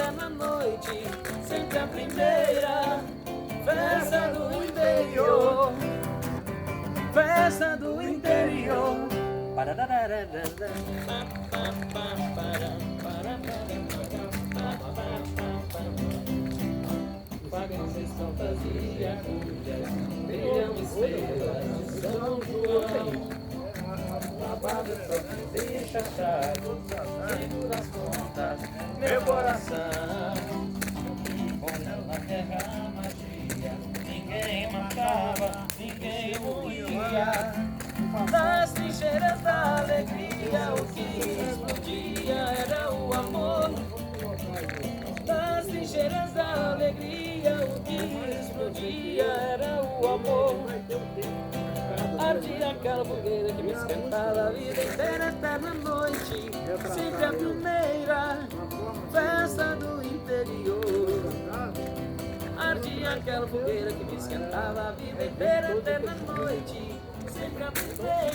eterna noite, sempre a primeira festa do interior. Festa do interior. Pagamos fantasia, agulhas, brilham estrelas de São João. Babado só te deixa chato, segura as contas, meu coração. Olha na terra a magia, ninguém matava, ninguém morria. Nas trincheiras da alegria, o que explodia era o amor. Nas trincheiras da alegria, o que explodia era o amor. Ardia aquela fogueira que me esquentava a vida inteira, eterna noite, sempre a primeira festa do interior. Ardia aquela fogueira que me esquentava a vida inteira, eterna noite, sempre a primeira